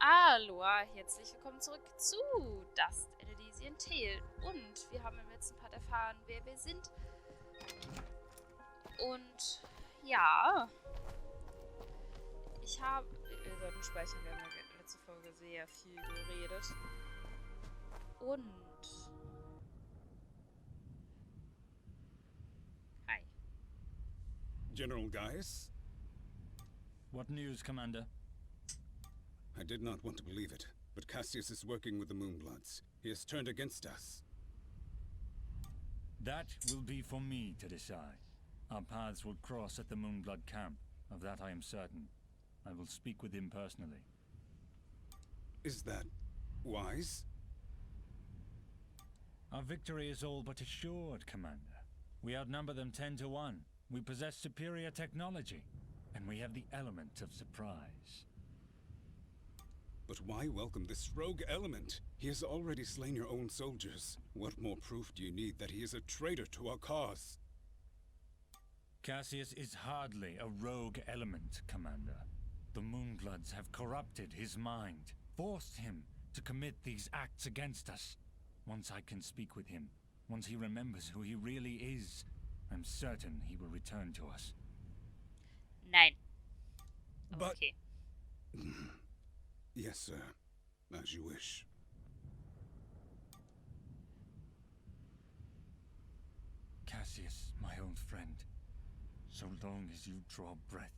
Aloha, herzlich willkommen zurück zu das Elysian Tale. Und wir haben im letzten Part erfahren, wer wir sind. Und ja, wir sollten speichern, wir haben ja in der letzten Folge sehr viel geredet. Und hi. General Gaius? What news, Commander? I did not want to believe it, but Cassius is working with the Moonbloods. He has turned against us. That will be for me to decide. Our paths will cross at the Moonblood camp. Of that I am certain. I will speak with him personally. Is that wise? Our victory is all but assured, Commander. We outnumber them 10 to 1. We possess superior technology. And we have the element of surprise. But why welcome this rogue element? He has already slain your own soldiers. What more proof do you need that he is a traitor to our cause? Cassius is hardly a rogue element, Commander. The Moonbloods have corrupted his mind, forced him to commit these acts against us. Once I can speak with him, once he remembers who he really is, I'm certain he will return to us. Nein. But... Okay. Yes, sir. As you wish. Cassius, my old friend, so long as you draw breath,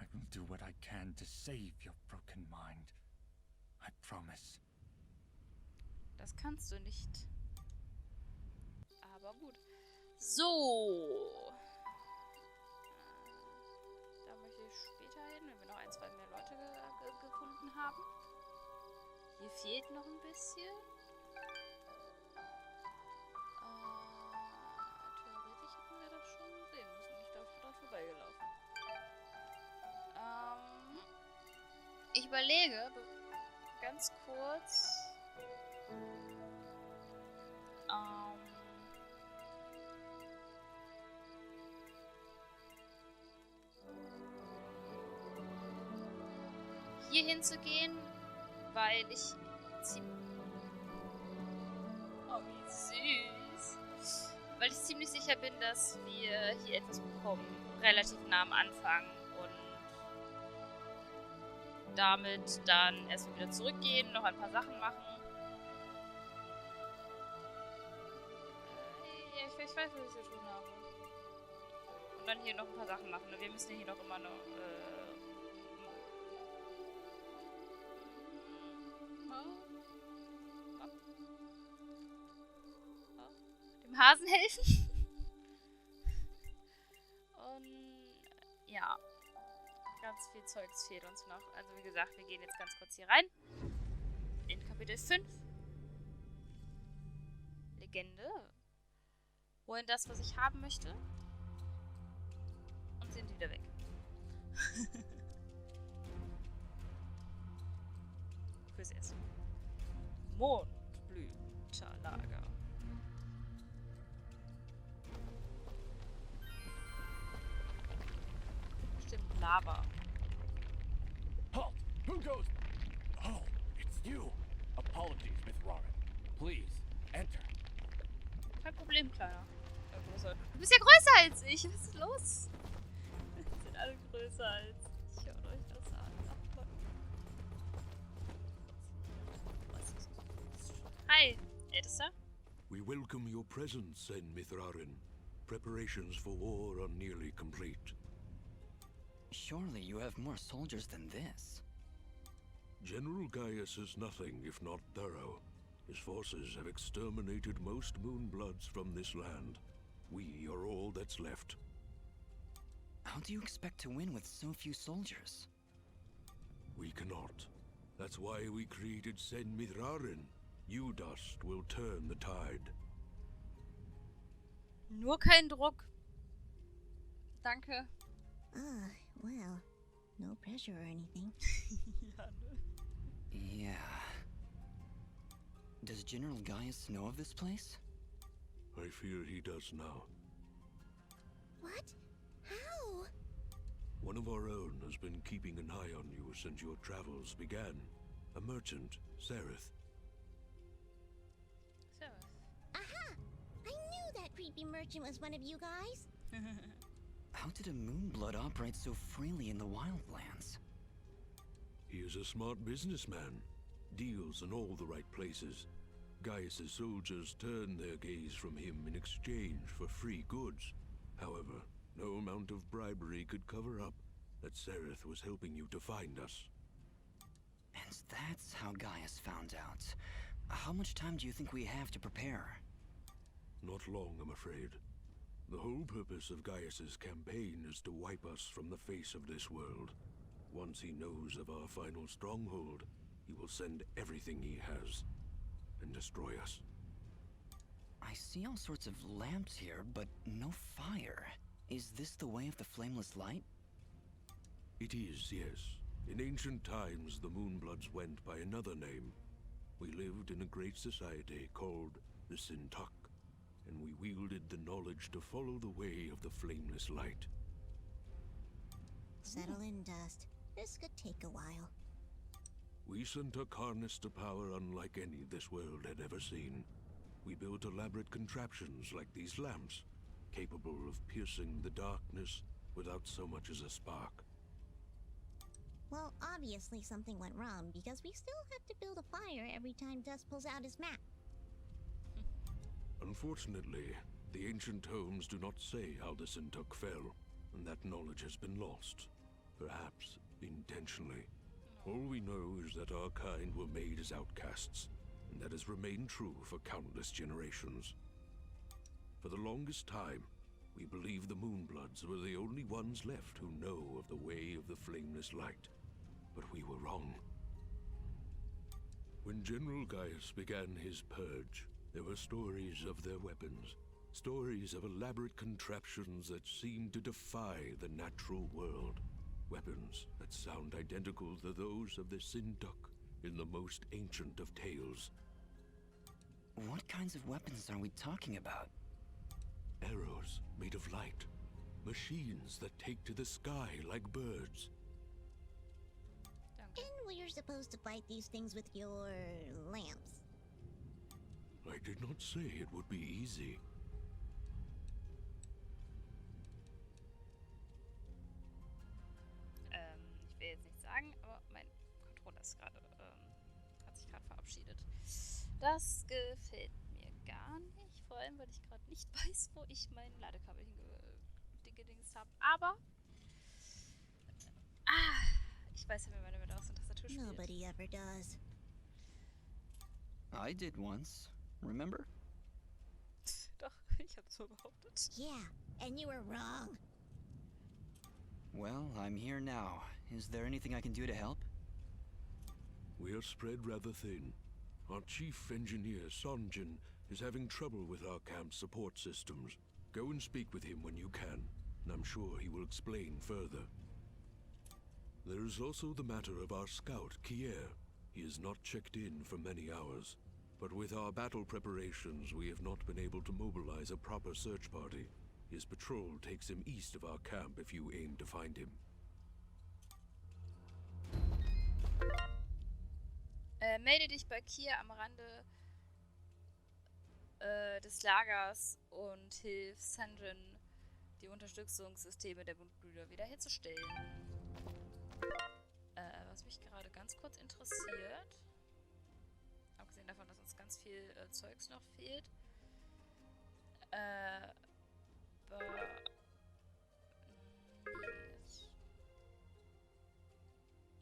I will do what I can to save your broken mind. I promise. Das kannst du nicht. Aber gut. So. Da möchte ich später hin, wenn wir noch ein, zwei mehr Leute gefunden haben. Hier fehlt noch ein bisschen. Theoretisch hätten wir das schon sehen müssen. Ich glaube, ich bin dran vorbeigelaufen. Ich überlege ganz kurz. Hier hinzugehen, weil ich weil ich ziemlich sicher bin, dass wir hier etwas bekommen, relativ nah am Anfang und damit dann erstmal wieder zurückgehen, noch ein paar Sachen machen. Ja, ich weiß, was ich zu tun habe. Und dann hier noch ein paar Sachen machen. Wir müssen ja hier noch immer noch dem Hasen helfen. Und ja, ganz viel Zeugs fehlt uns noch. Also wie gesagt, wir gehen jetzt ganz kurz hier rein. In Kapitel 5. Legende. Holen das, was ich haben möchte. Und sind wieder weg. Fürs Erste. Mondblüter Lager. Stimmt, Lava. Halt! Who goes? Oh, it's you. Apologies, Miss Rara. Please, enter. Kein Problem, Kleiner. Du bist ja größer als ich. Was ist los? Wir sind alle größer als ich. Hört euch das an. Ach Gott. Hi, Ältester. We welcome your presence, Sen Mithrarin. Preparations for war are nearly complete. Surely you have more soldiers than this. General Gaius is nothing if not thorough. His forces have exterminated most Moonbloods from this land. We are all that's left. How do you expect to win with so few soldiers? We cannot. That's why we created Sen Mithrarin. You dust will turn the tide. Nur kein Druck. Danke. Ah, well, no pressure or anything. Yeah. Does General Gaius know of this place? I fear he does now. What? How? One of our own has been keeping an eye on you since your travels began. a merchant, Sereth. So. Aha! I knew that creepy merchant was one of you guys. How did a moonblood operate so freely in the wildlands? He is a smart businessman, deals in all the right places. Gaius's soldiers turn their gaze from him in exchange for free goods. However, no amount of bribery could cover up that Sereth was helping you to find us. And that's how Gaius found out. How much time do you think we have to prepare? Not long, I'm afraid. The whole purpose of Gaius's campaign is to wipe us from the face of this world. Once he knows of our final stronghold, he will send everything he has and destroy us. I see all sorts of lamps here, but no fire. Is this the way of the flameless light? It is, yes. In ancient times, the Moonbloods went by another name. We lived in a great society called the Sintak, and we wielded the knowledge to follow the way of the flameless light. Settle in, Dust. This could take a while. We Sintak harnessed a power unlike any this world had ever seen. We built elaborate contraptions like these lamps, capable of piercing the darkness without so much as a spark. Well, obviously something went wrong because we still have to build a fire every time Dust pulls out his map. Unfortunately, the ancient tomes do not say how the Sintak fell, and that knowledge has been lost. Perhaps intentionally. All we know is that our kind were made as outcasts, and that has remained true for countless generations. For the longest time, we believed the Moonbloods were the only ones left who know of the way of the flameless light. But we were wrong. When General Gaius began his purge, there were stories of their weapons, stories of elaborate contraptions that seemed to defy the natural world. Weapons that sound identical to those of the Sintak in the most ancient of tales. What kinds of weapons are we talking about? Arrows made of light. Machines that take to the sky like birds. And we're supposed to fight these things with your lamps. I did not say it would be easy. Ich will jetzt nichts sagen, aber mein Controller ist gerade, hat sich gerade verabschiedet. Das gefällt mir gar nicht, vor allem, weil ich gerade nicht weiß, wo ich mein Ladekabel hingedingst habe. Aber ich weiß ja, wie man mit Maus und Tastatur spielt. Nobody ever does. I did once, remember? Doch, ich hab's so behauptet. Yeah, and you were wrong. Well, I'm here now. Is there anything I can do to help? We are spread rather thin. Our chief engineer, Sanjin, is having trouble with our camp's support systems. Go and speak with him when you can, and I'm sure he will explain further. There is also the matter of our scout, Kier. He has not checked in for many hours, but with our battle preparations, we have not been able to mobilize a proper search party. His patrol takes him east of our camp if you aim to find him. Melde dich bei Kier am Rande des Lagers und hilf Sanjin, die Unterstützungssysteme der Mondblüter wiederherzustellen. Was mich gerade ganz kurz interessiert, abgesehen davon, dass uns ganz viel Zeugs noch fehlt,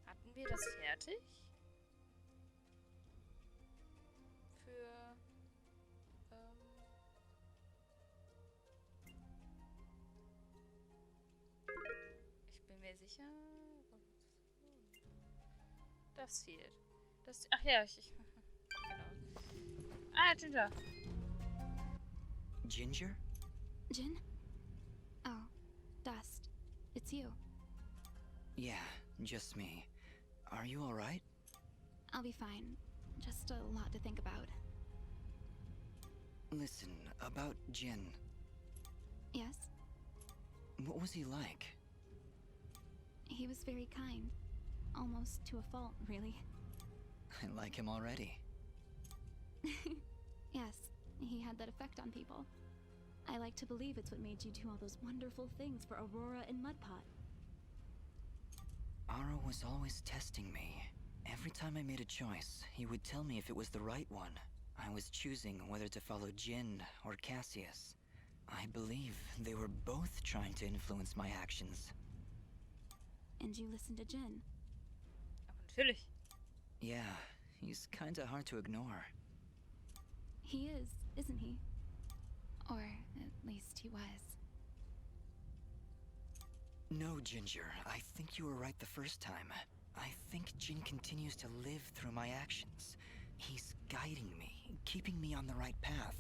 hatten wir das fertig? Für ich bin mir sicher. Das fehlt. Das. Ach ja, genau. Ginger. Ginger? Jin? Oh, Dust. It's you. Yeah, just me. Are you alright? I'll be fine. Just a lot to think about. Listen, about Jin. Yes? What was he like? He was very kind. Almost to a fault, really. like him already. Yes, he had that effect on people. I like to believe it's what made you do all those wonderful things for Aurora and Mudpot. Ara was always testing me. Every time I made a choice, he would tell me if it was the right one. I was choosing whether to follow Jin or Cassius. I believe they were both trying to influence my actions. And you listened to Jin. Aber natürlich. Yeah, he's kinda hard to ignore. He is, isn't he? Or at least he was. No, Ginger, I think you were right the first time. I think Jin continues to live through my actions. He's guiding me, keeping me on the right path.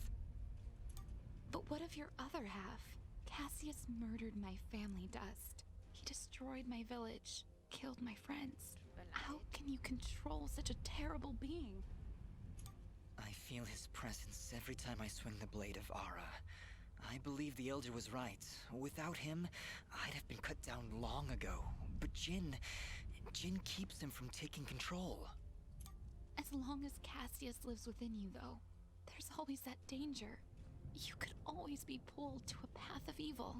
But what of your other half? Cassius murdered my family, Dust. He destroyed my village, killed my friends. How can you control such a terrible being? I feel his presence every time I swing the blade of Ara. I believe the Elder was right. Without him, I'd have been cut down long ago. But Jin keeps him from taking control. As long as Cassius lives within you, though, there's always that danger. You could always be pulled to a path of evil.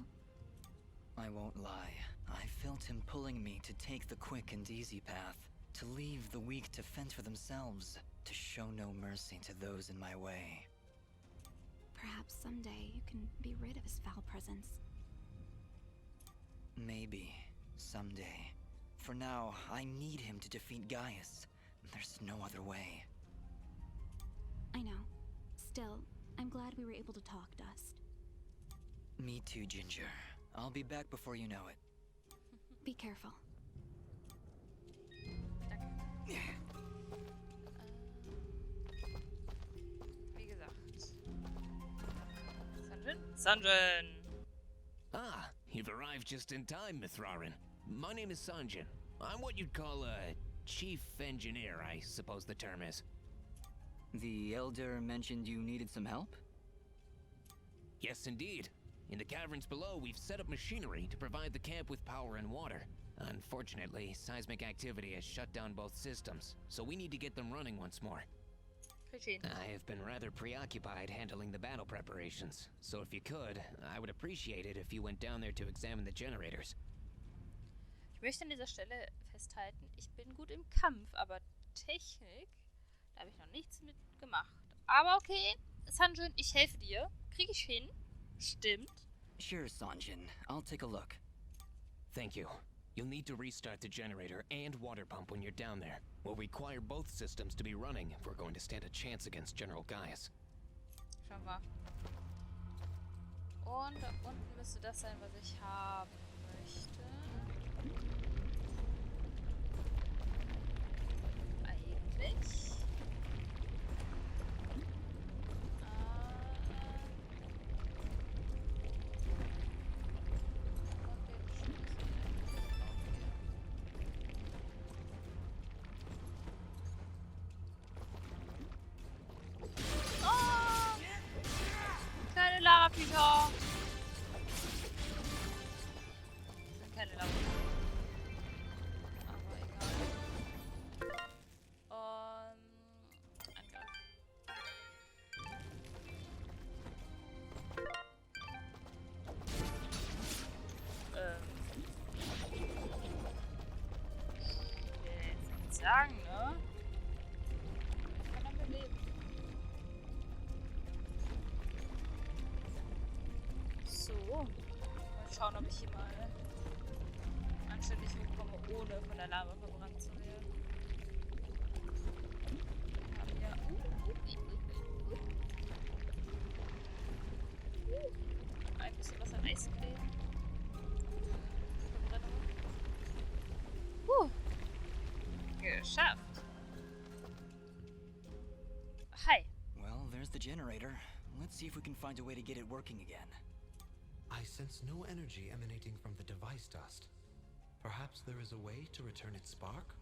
I won't lie. I felt him pulling me to take the quick and easy path, to leave the weak to fend for themselves, to show no mercy to those in my way. Perhaps someday you can be rid of his foul presence. Maybe. Someday. For now, I need him to defeat Gaius. There's no other way. I know. Still, I'm glad we were able to talk, Dust. Me too, Ginger. I'll be back before you know it. Be careful. Wie gesagt. Sanjin! Ah, you've arrived just in time, Mithrarin. My name is Sanjin. I'm what you'd call a chief engineer, I suppose the term is. The Elder mentioned you needed some help? Yes, indeed. In the caverns below, we've set up machinery to provide the camp with power and water. Unfortunately, seismic activity has shut down both systems, so we need to get them running once more. I have been rather preoccupied handling the battle preparations, so if you could, I would appreciate it if you went down there to examine the generators. Ich möchte an dieser Stelle festhalten, ich bin gut im Kampf, aber Technik, da habe ich noch nichts mit gemacht. Aber okay, Sanjin, ich helfe dir. Krieg ich hin? Stimmt. Sure, Sanjin. I'll take a look. Thank you. You'll need to restart the generator and water pump when you're down there. We'll require both systems to be running if we're going to stand a chance against General Gaius. Schauen wir. Und da unten müsste das sein, was ich haben möchte. Eigentlich. Kleine Lara-Viecher. Sind keine Lara. Aber egal. Angriff. Ich will jetzt nicht sagen, ne? Ich kann damit leben. So. Mal schauen, ob ich hier mal anständig hochkomme, ohne von der Lava verbrannt zu werden. Wir haben hier ein bisschen was an Eiscreme. Verbrennung. Geschafft. Hi. Well, there's the generator. Let's see if we can find a way to get it working again. I sense no energy emanating from the device, Dust. Perhaps there is a way to return its spark?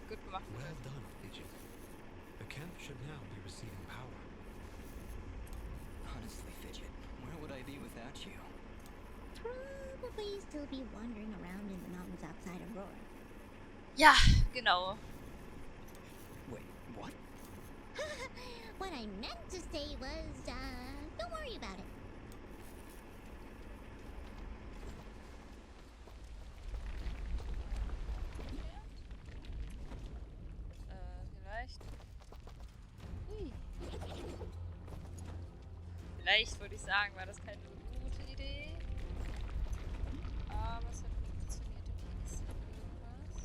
Gut gemacht. Well done, Fidget. The camp should now be receiving power. Honestly, Fidget, where would I be without you? Trouble. everybody still be wandering around in the mountains outside Aurora? Ja, genau. Wait, what? What I meant to say was, don't worry about it. Vielleicht. Hui. Vielleicht würde ich sagen, war das keine so gute Idee. Aber es hat funktioniert. Okay, ist hier irgendwas?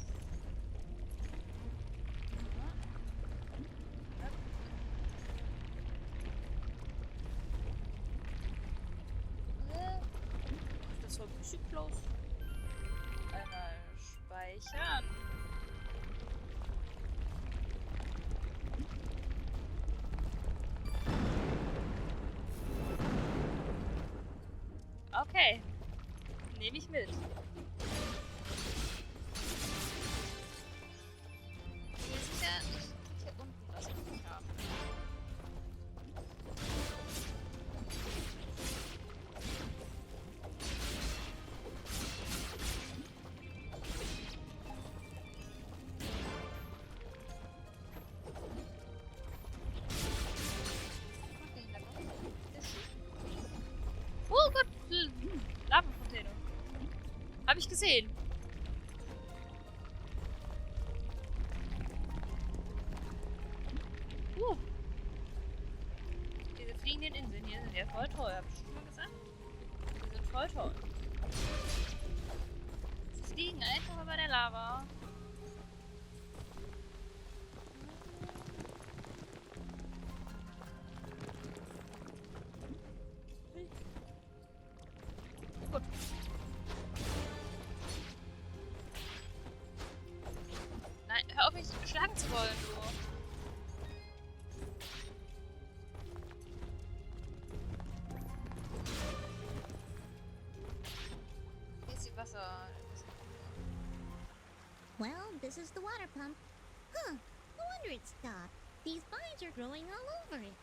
Das war musiklos. Einmal speichern. Okay. Nehme ich mit. Ich bin sicher, ich hier unten was übrig haben. Oh Gott! Lavafontäne. Habe ich gesehen. Diese fliegenden Inseln hier sind ja voll toll. Hab ich schon mal gesagt? Die sind voll toll. Sie fliegen einfach über der Lava. Gut. Nein, hör auf mich schlagen zu wollen, du. Hier ist die Wasser. Well, this is the water pump. Huh, no wonder it stopped. These vines are growing all over it.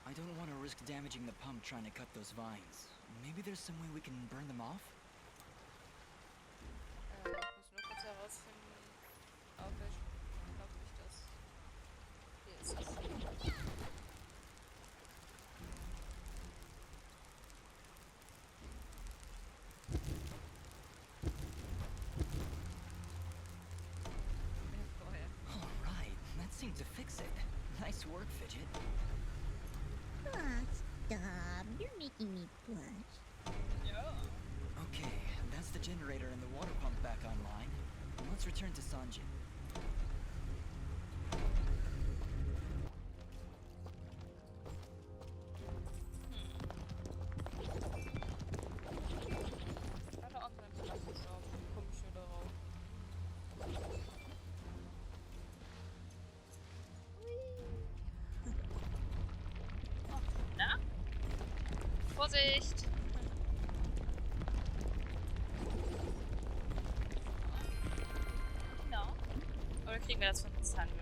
I don't want to risk damaging the pump trying to cut those vines. Maybe there's some way we can burn them off? Ich muss nur kurz herausfinden, auf welchem Knopf ich das. Hier ist es. All right, that seemed to fix it. Nice work, Fidget. Ah, stop. You're making me blush. Ja. Okay, that's the generator and the water pump back online. Let's return to Sanjin. Hat er auch seinen Platz gestorben. Wie komme ich hier darauf? Oh, na? Vorsicht! Genau. Oder kriegen wir das von Sanjin?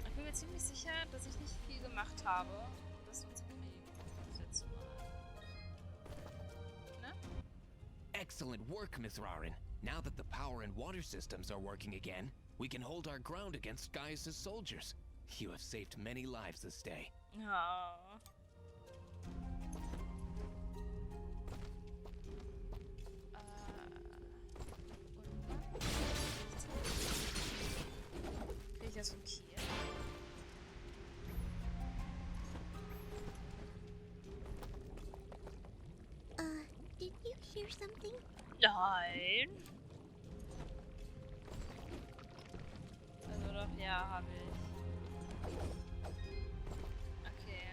Ich bin mir ziemlich sicher, dass ich nicht viel gemacht habe, um das so zu kriegen. Das letzte Mal. Ne? Excellent work, Miss Rarin. Now that the power and water systems are working again, we can hold our ground against Gaius' soldiers. You have saved many lives this day. Oh. Krieg ich das vom Kiel? Did you hear something? Nein. Also doch, ja, habe ich. Okay.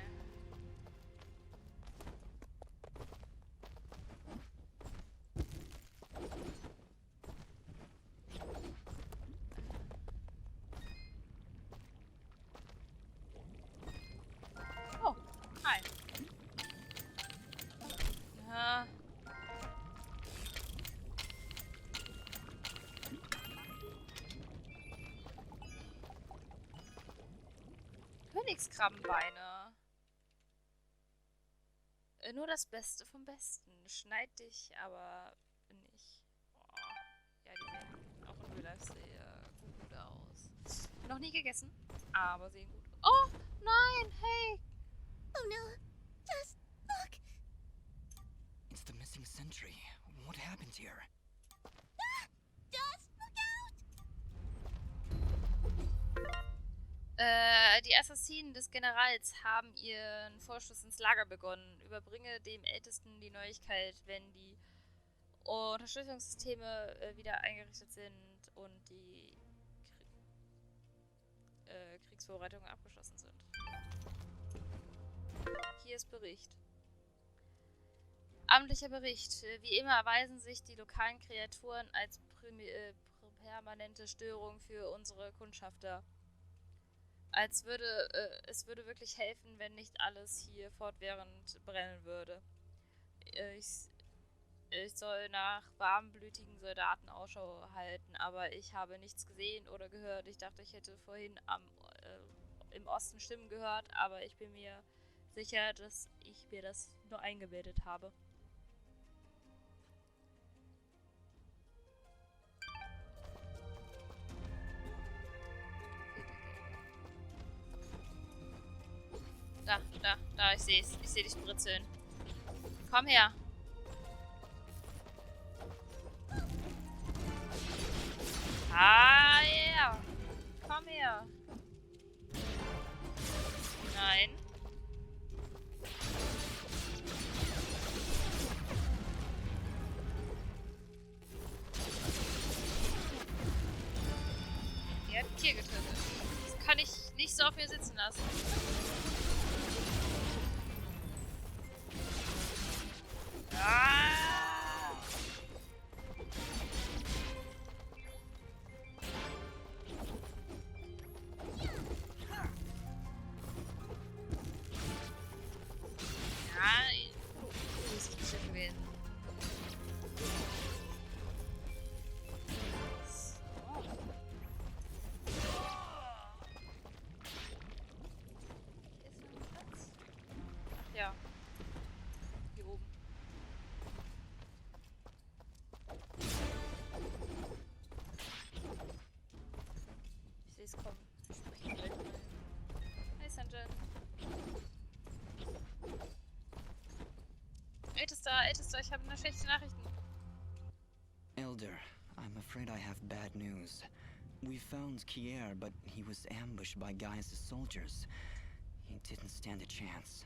Oh, hi. Ja. Königskrabbenbeine. Nur das Beste vom Besten. Schneid dich aber nicht. Oh. Ja, die sehen auch in Real Life sehr gut aus. Noch nie gegessen, aber sehen gut aus. Oh, nein, hey. Oh no. Just look. It's the missing sentry. What happened here? Just look out. Die Assassinen des Generals haben ihren Vorschuss ins Lager begonnen. Überbringe dem Ältesten die Neuigkeit, wenn die Unterstützungssysteme wieder eingerichtet sind und die Kriegsvorbereitungen abgeschlossen sind. Hier ist Bericht. Amtlicher Bericht. Wie immer erweisen sich die lokalen Kreaturen als permanente Störung für unsere Kundschafter. Es würde wirklich helfen, wenn nicht alles hier fortwährend brennen würde. Ich soll nach warmblütigen Soldaten Ausschau halten, aber ich habe nichts gesehen oder gehört. Ich dachte, ich hätte vorhin im Osten Stimmen gehört, aber ich bin mir sicher, dass ich mir das nur eingebildet habe. Da, ich sehe es. Ich sehe dich britzeln. Komm her. Ah, ja. Komm her. Nein. Ihr habt ein Tier getötet. Das kann ich nicht so auf mir sitzen lassen. Ah! Ja, das ist bestimmt gewesen. Ach ja. Hier oben. Ich sehe es kommen. Ich spreche gleich mal. Hey Sanjin. Ältester, ich habe schlechte Nachrichten. Elder, I'm afraid I have bad news. We found Kier, but he was ambushed by Gaius' soldiers. He didn't stand a chance.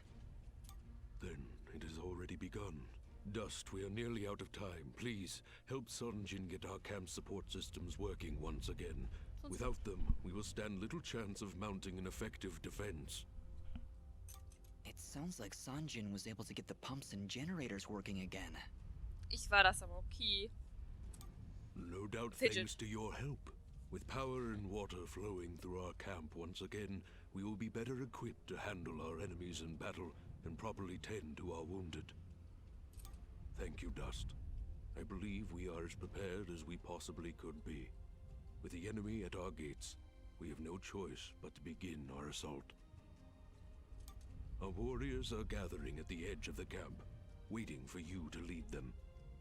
Then it has already begun. Dust, we are nearly out of time. Please, help Sanjin get our camp support systems working once again. Without them, we will stand little chance of mounting an effective defense. It sounds like Sanjin was able to get the pumps and generators working again. Ich war das aber okay. No doubt Fidget. thanks to your help. With power and water flowing through our camp once again, we will be better equipped to handle our enemies in battle and properly tend to our wounded. Thank you, Dust. I believe we are as prepared as we possibly could be. With the enemy at our gates, we have no choice but to begin our assault. Our warriors are gathering at the edge of the camp, waiting for you to lead them.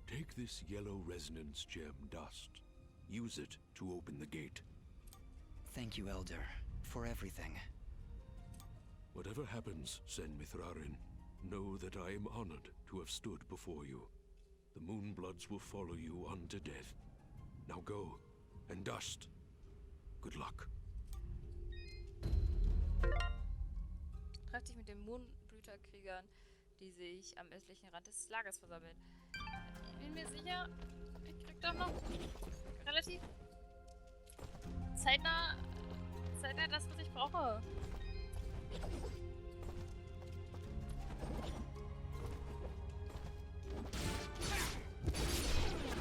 Take this yellow resonance gem, Dust. Use it to open the gate. Thank you, Elder, for everything. Whatever happens, Sen Mithrarin, know that I am honored to have stood before you. The Moonbloods will follow you unto death. Now go, and Dust, good luck. Treff dich mit den Mondblüterkriegern, die sich am östlichen Rand des Lagers versammeln. Ich bin mir sicher, ich krieg doch noch relativ zeitnah das, was ich brauche.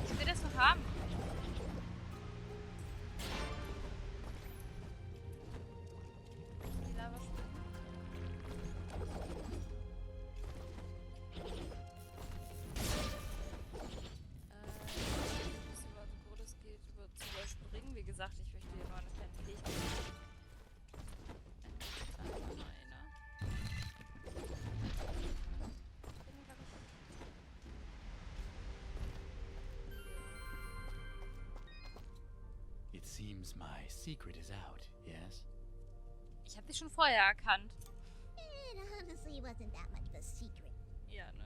Ich will das noch haben. Die Lava springen. So das geht über zu überspringen. Wie gesagt, ich möchte hier mal eine kleine Fähigkeit. Eine. seems my secret is out, yes? Ich habe dich schon vorher erkannt. It honestly wasn't that much of a secret. Ja, ne?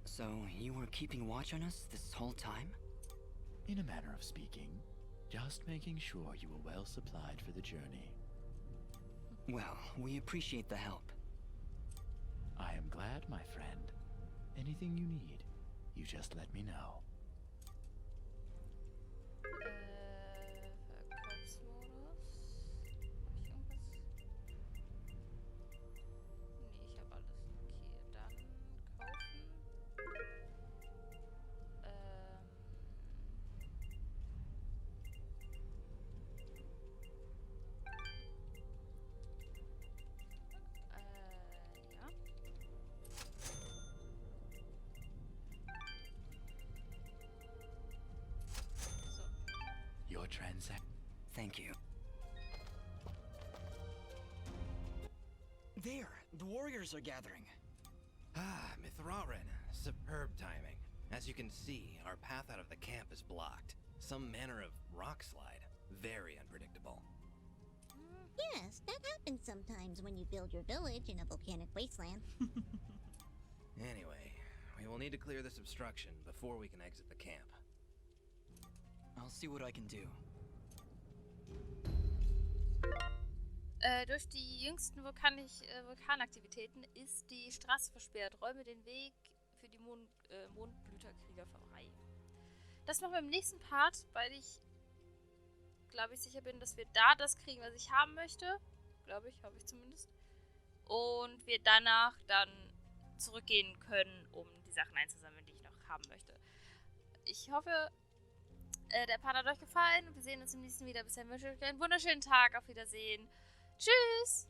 So, you were keeping watch on us this whole time? In a manner of speaking, just making sure you were well supplied for the journey. Well, we appreciate the help. I am glad, my friend. Anything you need, you just let me know. Verkaufsmodus. Hab ich irgendwas? Nee, ich habe alles. Okay, dann kaufen. Ja. So. Your transaction. Thank you. There! The warriors are gathering. Ah, Mithrarin. Superb timing. As you can see, our path out of the camp is blocked. Some manner of rock slide. Very unpredictable. Yes, that happens sometimes when you build your village in a volcanic wasteland. Anyway, we will need to clear this obstruction before we can exit the camp. I'll see what I can do. Durch die jüngsten Vulkanaktivitäten ist die Straße versperrt. Räume den Weg für die Mondblüterkrieger frei. Das machen wir im nächsten Part, weil ich, glaube ich, sicher bin, dass wir da das kriegen, was ich haben möchte. Glaube ich, habe ich zumindest. Und wir danach dann zurückgehen können, um die Sachen einzusammeln, die ich noch haben möchte. Ich hoffe, der Part hat euch gefallen. Wir sehen uns im nächsten wieder. Bis dahin wünsche ich euch einen wunderschönen Tag. Auf Wiedersehen. Tschüss!